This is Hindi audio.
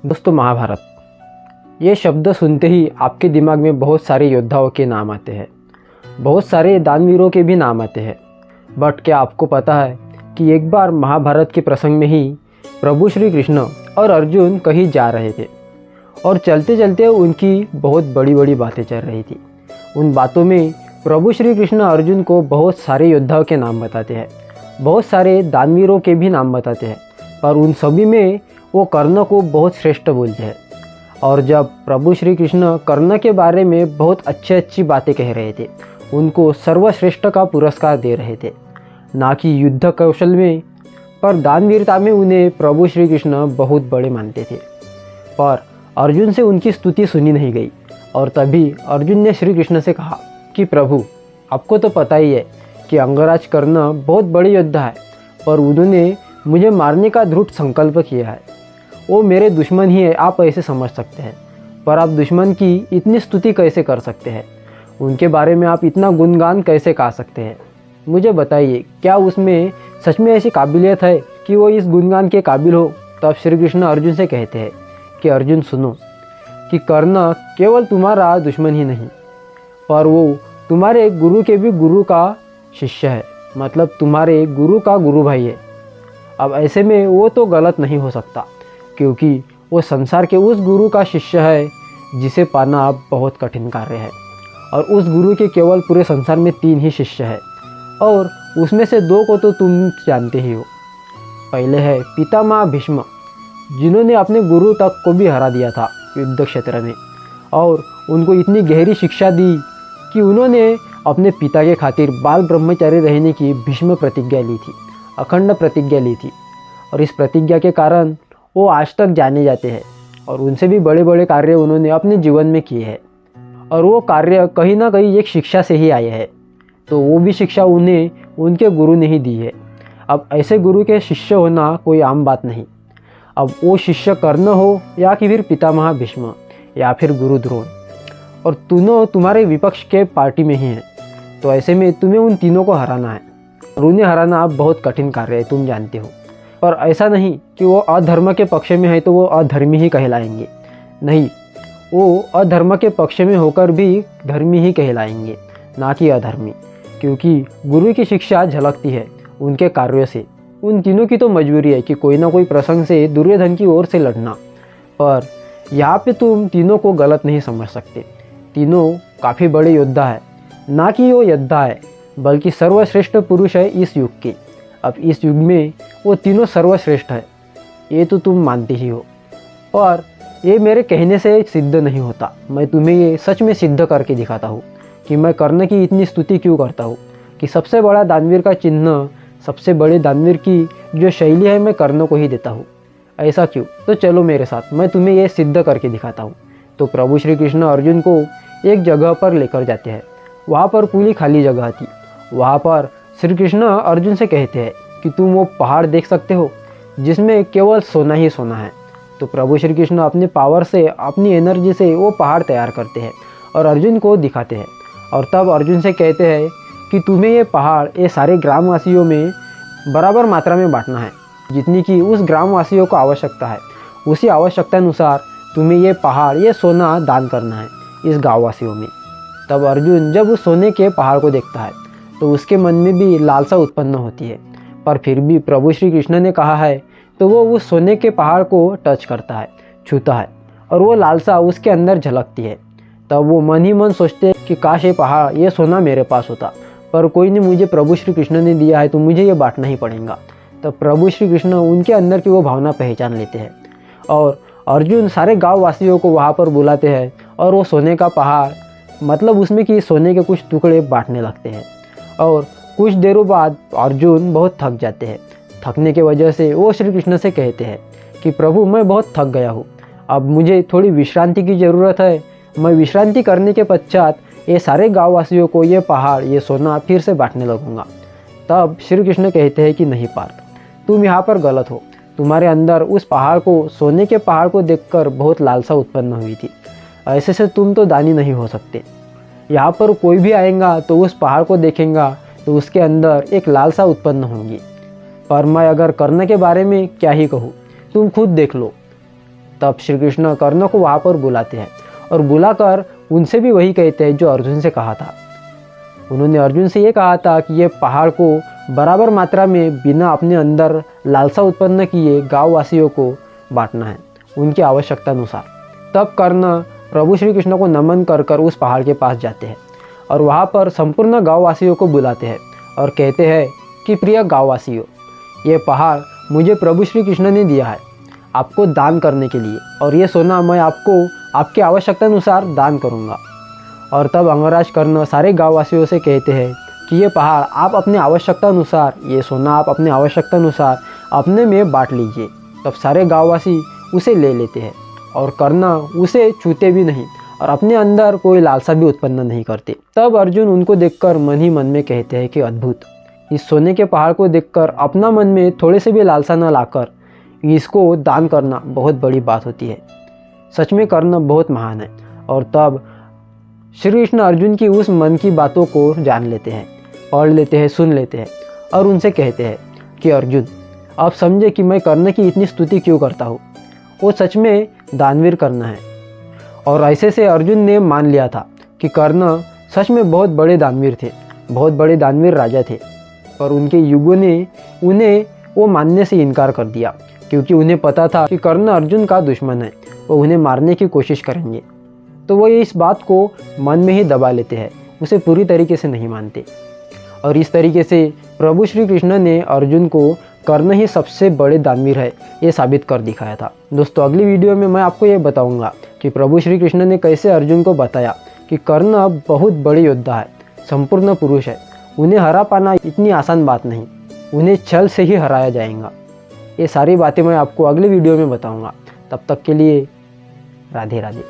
दोस्तों, महाभारत ये शब्द सुनते ही आपके दिमाग में बहुत सारे योद्धाओं के नाम आते हैं, बहुत सारे दानवीरों के भी नाम आते हैं। बट क्या आपको पता है कि एक बार महाभारत के प्रसंग में ही प्रभु श्री कृष्ण और अर्जुन कहीं जा रहे थे और चलते चलते उनकी बहुत बड़ी बड़ी बातें चल रही थी। उन बातों में प्रभु श्री कृष्ण अर्जुन को बहुत सारे योद्धाओं के नाम बताते हैं, बहुत सारे दानवीरों के भी नाम बताते हैं, पर उन सभी में वो कर्ण को बहुत श्रेष्ठ बोलते हैं। और जब प्रभु श्री कृष्ण कर्ण के बारे में बहुत अच्छी बातें कह रहे थे, उनको सर्वश्रेष्ठ का पुरस्कार दे रहे थे, ना कि युद्ध कौशल में पर दानवीरता में उन्हें प्रभु श्री कृष्ण बहुत बड़े मानते थे। पर अर्जुन से उनकी स्तुति सुनी नहीं गई और तभी अर्जुन ने श्री कृष्ण से कहा कि प्रभु, आपको तो पता ही है कि अंगराज कर्ण बहुत बड़े योद्धा है, पर उन्होंने मुझे मारने का दृढ़ संकल्प किया है। वो मेरे दुश्मन ही है, आप ऐसे समझ सकते हैं, पर आप दुश्मन की इतनी स्तुति कैसे कर सकते हैं? उनके बारे में आप इतना गुणगान कैसे गा सकते हैं? मुझे बताइए, क्या उसमें सच में ऐसी काबिलियत है कि वो इस गुणगान के काबिल हो? तब श्री कृष्ण अर्जुन से कहते हैं कि अर्जुन सुनो, कि कर्ण केवल तुम्हारा दुश्मन ही नहीं, पर वो तुम्हारे गुरु के भी गुरु का शिष्य है, मतलब तुम्हारे गुरु का गुरु भाई है। अब ऐसे में वो तो गलत नहीं हो सकता, क्योंकि वो संसार के उस गुरु का शिष्य है जिसे पाना अब बहुत कठिन कार्य है। और उस गुरु के केवल पूरे संसार में 3 ही शिष्य हैं, और उसमें से 2 को तो तुम जानते ही हो। पहले है पितामह भीष्म, जिन्होंने अपने गुरु तक को भी हरा दिया था युद्ध क्षेत्र में, और उनको इतनी गहरी शिक्षा दी कि उन्होंने अपने पिता के खातिर बाल ब्रह्मचारी रहने की भीष्म प्रतिज्ञा ली थी, अखंड प्रतिज्ञा ली थी। और इस प्रतिज्ञा के कारण वो आज तक जाने जाते हैं, और उनसे भी बड़े बड़े कार्य उन्होंने अपने जीवन में किए हैं, और वो कार्य कहीं ना कहीं एक शिक्षा से ही आए हैं। तो वो भी शिक्षा उन्हें उनके गुरु ने ही दी है। अब ऐसे गुरु के शिष्य होना कोई आम बात नहीं। अब वो शिष्य कर्ण हो या कि फिर पितामह भीष्म या फिर गुरु द्रोण, और तीनों तुम्हारे विपक्ष के पार्टी में ही हैं। तो ऐसे में तुम्हें उन तीनों को हराना है, और उन्हें हराना अब बहुत कठिन कार्य है, तुम जानते हो। पर ऐसा नहीं कि वो अधर्म के पक्ष में है तो वो अधर्मी ही कहलाएंगे, नहीं, वो अधर्म के पक्ष में होकर भी धर्मी ही कहलाएंगे, ना कि अधर्मी, क्योंकि गुरु की शिक्षा झलकती है उनके कार्यों से। उन तीनों की तो मजबूरी है कि कोई ना कोई प्रसंग से दुर्योधन की ओर से लड़ना, पर यहाँ पे तुम तीनों को गलत नहीं समझ सकते। तीनों काफ़ी बड़े योद्धा है, ना कि वो योद्धा है बल्कि सर्वश्रेष्ठ पुरुष है इस युग के। अब इस युग में वो तीनों सर्वश्रेष्ठ है, ये तो तुम मानते ही हो। और ये मेरे कहने से सिद्ध नहीं होता, मैं तुम्हें ये सच में सिद्ध करके दिखाता हूँ कि मैं कर्ण की इतनी स्तुति क्यों करता हूँ, कि सबसे बड़ा दानवीर का चिन्ह, सबसे बड़े दानवीर की जो शैली है, मैं कर्ण को ही देता हूँ। ऐसा क्यों? तो चलो मेरे साथ, मैं तुम्हें ये सिद्ध करके दिखाता हूँ। तो प्रभु श्री कृष्ण अर्जुन को एक जगह पर लेकर जाते हैं। वहाँ पर पूरी खाली जगह थी। वहाँ पर श्री कृष्ण अर्जुन से कहते हैं कि तुम वो पहाड़ देख सकते हो जिसमें केवल सोना ही सोना है। तो प्रभु श्री कृष्ण अपने पावर से, अपनी एनर्जी से वो पहाड़ तैयार करते हैं और अर्जुन को दिखाते हैं। और तब अर्जुन से कहते हैं कि तुम्हें ये पहाड़ ये सारे ग्रामवासियों में बराबर मात्रा में बांटना है, जितनी कि उस ग्रामवासियों को आवश्यकता है, उसी आवश्यकता अनुसार तुम्हें ये पहाड़, ये सोना दान करना है इस गाँववासियों में। तब अर्जुन जब उस सोने के पहाड़ को देखता है तो उसके मन में भी लालसा उत्पन्न होती है, पर फिर भी प्रभु श्री कृष्ण ने कहा है तो वो उस सोने के पहाड़ को टच करता है, छूता है, और वो लालसा उसके अंदर झलकती है। तब वो मन ही मन सोचते हैं कि काश ये पहाड़, ये सोना मेरे पास होता, पर कोई नहीं, मुझे प्रभु श्री कृष्ण ने दिया है तो मुझे ये बांटना ही पड़ेगा। तब प्रभु श्री कृष्ण उनके अंदर की वो भावना पहचान लेते हैं, और अर्जुन सारे गाँव वासियों को वहाँ पर बुलाते हैं, और वो सोने का पहाड़, मतलब उसमें कि सोने के कुछ टुकड़े बांटने लगते हैं। और कुछ देरों बाद अर्जुन बहुत थक जाते हैं। थकने की वजह से वो श्री कृष्ण से कहते हैं कि प्रभु, मैं बहुत थक गया हूँ, अब मुझे थोड़ी विश्रांति की ज़रूरत है। मैं विश्रांति करने के पश्चात ये सारे गाँववासियों को ये पहाड़, ये सोना फिर से बांटने लगूंगा। तब श्री कृष्ण कहते हैं कि नहीं पार्थ, तुम यहाँ पर गलत हो। तुम्हारे अंदर उस पहाड़ को, सोने के पहाड़ को देखकर बहुत लालसा उत्पन्न हुई थी, ऐसे से तुम तो दानी नहीं हो सकते। यहाँ पर कोई भी आएगा तो उस पहाड़ को देखेगा तो उसके अंदर एक लालसा उत्पन्न होगी। पर मैं अगर कर्ण के बारे में क्या ही कहूँ, तुम खुद देख लो। तब श्री कृष्ण कर्ण को वहाँ पर बुलाते हैं और बुलाकर उनसे भी वही कहते हैं जो अर्जुन से कहा था। उन्होंने अर्जुन से ये कहा था कि ये पहाड़ को बराबर मात्रा में बिना अपने अंदर लालसा उत्पन्न किए गाँव वासियों को बांटना है उनकी आवश्यकता अनुसार। तब कर्ण प्रभु श्री कृष्ण को नमन कर कर उस पहाड़ के पास जाते हैं और वहाँ पर संपूर्ण गाँववासियों को बुलाते हैं और कहते हैं कि प्रिय गाँववासियों, ये पहाड़ मुझे प्रभु श्री कृष्ण ने दिया है आपको दान करने के लिए, और ये सोना मैं आपको आपकी आवश्यकता अनुसार दान करूँगा। और तब अंगराज कर्ण सारे गाँववासियों से कहते हैं कि ये पहाड़ आप अपने आवश्यकता अनुसार, ये सोना आप अपने आवश्यकता अनुसार अपने में बांट लीजिए। तब सारे गाँववासी उसे ले लेते हैं और कर्ण उसे छूते भी नहीं और अपने अंदर कोई लालसा भी उत्पन्न नहीं करते। तब अर्जुन उनको देखकर मन ही मन में कहते हैं कि अद्भुत, इस सोने के पहाड़ को देखकर अपना मन में थोड़े से भी लालसा न लाकर इसको दान करना बहुत बड़ी बात होती है। सच में कर्ण बहुत महान है। और तब श्री कृष्ण अर्जुन की उस मन की बातों को जान लेते हैं, पढ़ लेते हैं, सुन लेते हैं और उनसे कहते हैं कि अर्जुन, आप समझे कि मैं कर्ण की इतनी स्तुति क्यों करता हूँ। वो सच में दानवीर कर्ण है। और ऐसे से अर्जुन ने मान लिया था कि कर्ण सच में बहुत बड़े दानवीर थे, बहुत बड़े दानवीर राजा थे। पर उनके युगों ने उन्हें वो मानने से इनकार कर दिया, क्योंकि उन्हें पता था कि कर्ण अर्जुन का दुश्मन है, वो उन्हें मारने की कोशिश करेंगे। तो वो इस बात को मन में ही दबा लेते हैं, उसे पूरी तरीके से नहीं मानते। और इस तरीके से प्रभु श्री कृष्ण ने अर्जुन को कर्ण ही सबसे बड़े दानवीर है ये साबित कर दिखाया था। दोस्तों, अगली वीडियो में मैं आपको ये बताऊंगा कि प्रभु श्री कृष्ण ने कैसे अर्जुन को बताया कि कर्ण बहुत बड़े योद्धा है, संपूर्ण पुरुष है, उन्हें हरा पाना इतनी आसान बात नहीं, उन्हें छल से ही हराया जाएगा। ये सारी बातें मैं आपको अगली वीडियो में बताऊंगा। तब तक के लिए राधे राधे।